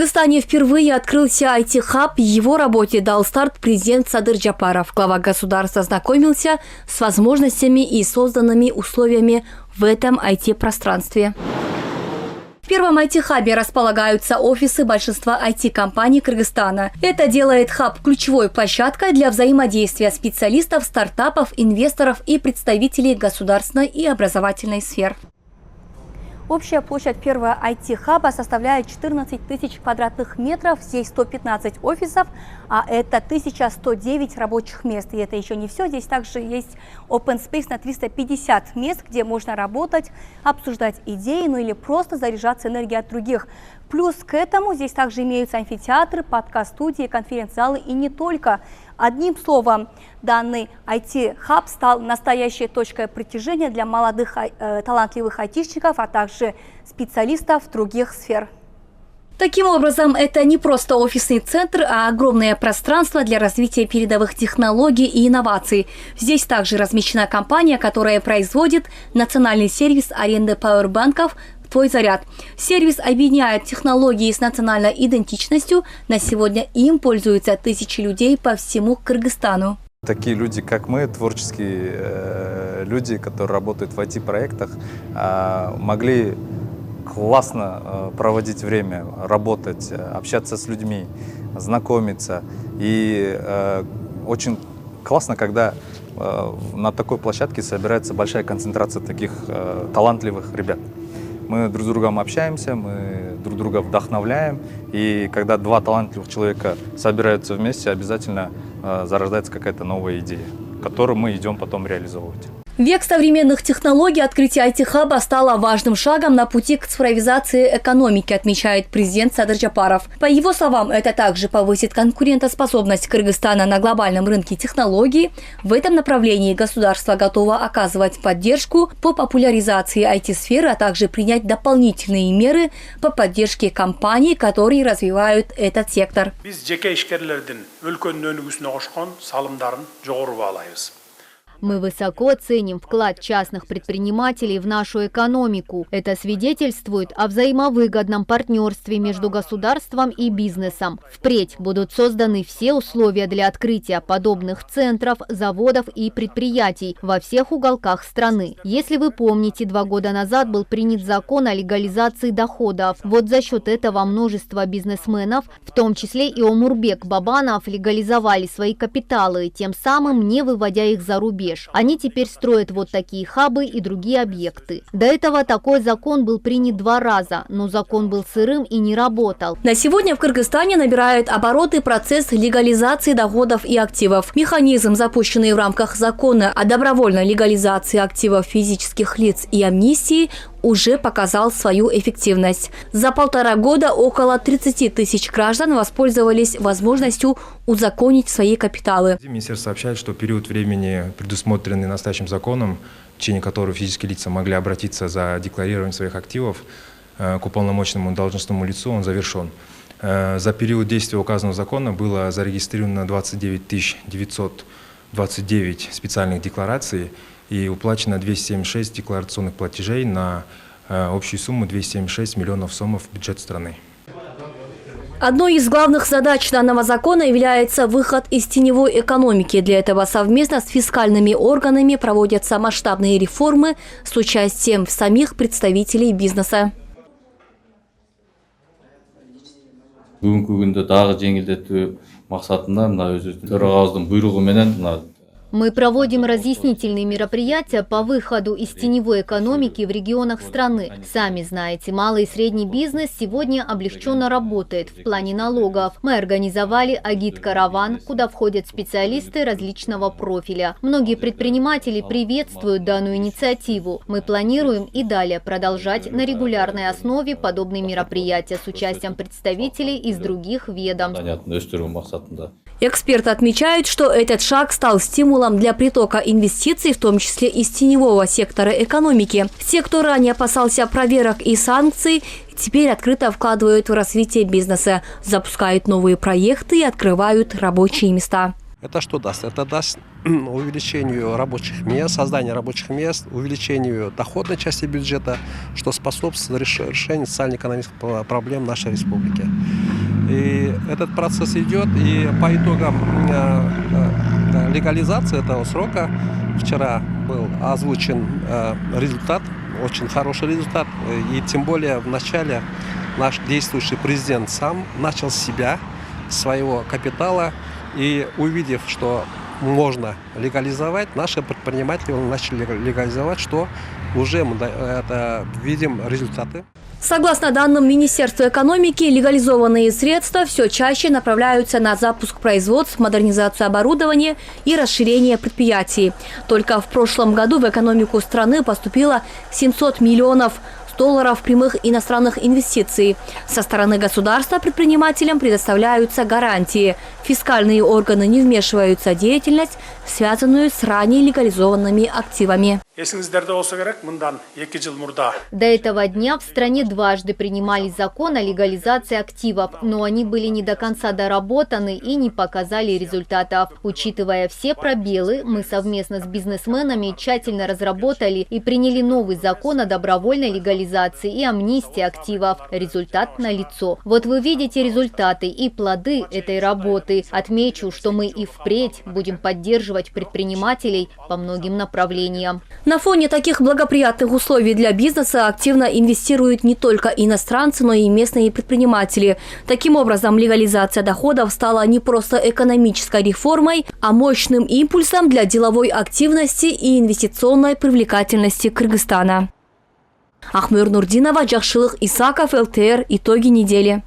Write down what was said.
Кыргызстане впервые открылся IT-хаб. Его работе дал старт президент Садыр Джапаров. Глава государства ознакомился с возможностями и созданными условиями в этом IT-пространстве. В первом IT-хабе располагаются офисы большинства IT-компаний Кыргызстана. Это делает хаб ключевой площадкой для взаимодействия специалистов, стартапов, инвесторов и представителей государственной и образовательной сфер. Общая площадь первого IT-хаба составляет 14 тысяч квадратных метров. Здесь 115 офисов, а это 1109 рабочих мест. И это еще не все. Здесь также есть open space на 350 мест, где можно работать, обсуждать идеи, ну или просто заряжаться энергией от других. Плюс к этому здесь также имеются амфитеатры, подкаст-студии, конференц-залы и не только. Одним словом, данный IT-хаб стал настоящей точкой притяжения для молодых талантливых айтишников, а также специалистов других сфер. Таким образом, это не просто офисный центр, а огромное пространство для развития передовых технологий и инноваций. Здесь также размещена компания, которая производит национальный сервис аренды пауэрбанков «Твой заряд». Сервис объединяет технологии с национальной идентичностью. На сегодня им пользуются тысячи людей по всему Кыргызстану. Такие люди, как мы, творческие люди, которые работают в IT-проектах, могли классно проводить время, работать, общаться с людьми, знакомиться. И очень классно, когда на такой площадке собирается большая концентрация таких талантливых ребят. Мы друг с другом общаемся, мы друг друга вдохновляем. И когда два талантливых человека собираются вместе, обязательно зарождается какая-то новая идея, которую мы идем потом реализовывать. Век современных технологий, открытие IT-хаба стало важным шагом на пути к цифровизации экономики, отмечает президент Садыр Джапаров. По его словам, это также повысит конкурентоспособность Кыргызстана на глобальном рынке технологий. В этом направлении государство готово оказывать поддержку по популяризации IT-сферы, а также принять дополнительные меры по поддержке компаний, которые развивают этот сектор. Мы высоко ценим вклад частных предпринимателей в нашу экономику. Это свидетельствует о взаимовыгодном партнерстве между государством и бизнесом. Впредь будут созданы все условия для открытия подобных центров, заводов и предприятий во всех уголках страны. Если вы помните, 2 года назад был принят закон о легализации доходов. Вот за счет этого множество бизнесменов, в том числе и Омурбек Бабанов, легализовали свои капиталы, тем самым не выводя их за рубеж. Они теперь строят вот такие хабы и другие объекты. До этого такой закон был принят 2 раза, но закон был сырым и не работал. На сегодня в Кыргызстане набирает обороты процесс легализации доходов и активов. Механизм, запущенный в рамках закона о добровольной легализации активов физических лиц и амнистии, уже показал свою эффективность. За 1,5 года около 30 тысяч граждан воспользовались возможностью узаконить свои капиталы. Министерство сообщает, что период времени, предусмотренный настоящим законом, в течение которого физические лица могли обратиться за декларированием своих активов к уполномоченному должностному лицу, он завершен. За период действия указанного закона было зарегистрировано 29 929 специальных деклараций и уплачено 276 декларационных платежей на общую сумму 276 миллионов сомов в бюджет страны. Одной из главных задач данного закона является выход из теневой экономики. Для этого совместно с фискальными органами проводятся масштабные реформы с участием самих представителей бизнеса. Мы проводим разъяснительные мероприятия по выходу из теневой экономики в регионах страны. Сами знаете, малый и средний бизнес сегодня облегченно работает в плане налогов. Мы организовали агит-караван, куда входят специалисты различного профиля. Многие предприниматели приветствуют данную инициативу. Мы планируем и далее продолжать на регулярной основе подобные мероприятия с участием представителей из других ведомств. Эксперты отмечают, что этот шаг стал стимулом для притока инвестиций, в том числе из теневого сектора экономики. Те, кто ранее опасался проверок и санкций, теперь открыто вкладывают в развитие бизнеса, запускают новые проекты и открывают рабочие места. Это что даст? Это даст увеличению рабочих мест, созданию рабочих мест, увеличению доходной части бюджета, что способствует решению социально-экономических проблем нашей республики. И этот процесс идет, и по итогам легализации этого срока вчера был озвучен результат, очень хороший результат. И тем более в начале наш действующий президент сам начал с себя, своего капитала, и увидев, что можно легализовать, наши предприниматели начали легализовать, что уже мы видим результаты. Согласно данным Министерства экономики, легализованные средства все чаще направляются на запуск производств, модернизацию оборудования и расширение предприятий. Только в прошлом году в экономику страны поступило 700 миллионов долларов прямых иностранных инвестиций. Со стороны государства предпринимателям предоставляются гарантии. Фискальные органы не вмешиваются в деятельность, связанную с ранее легализованными активами. До этого дня в стране дважды принимали закон о легализации активов, но они были не до конца доработаны и не показали результатов. Учитывая все пробелы, мы совместно с бизнесменами тщательно разработали и приняли новый закон о добровольной легализации и амнистии активов. Результат налицо. Вот вы видите результаты и плоды этой работы. Отмечу, что мы и впредь будем поддерживать предпринимателей по многим направлениям. На фоне таких благоприятных условий для бизнеса активно инвестируют не только иностранцы, но и местные предприниматели. Таким образом, легализация доходов стала не просто экономической реформой, а мощным импульсом для деловой активности и инвестиционной привлекательности Кыргызстана. Ахмыр Нурдинова, Джахшылых Исаков, ЛТР. Итоги недели.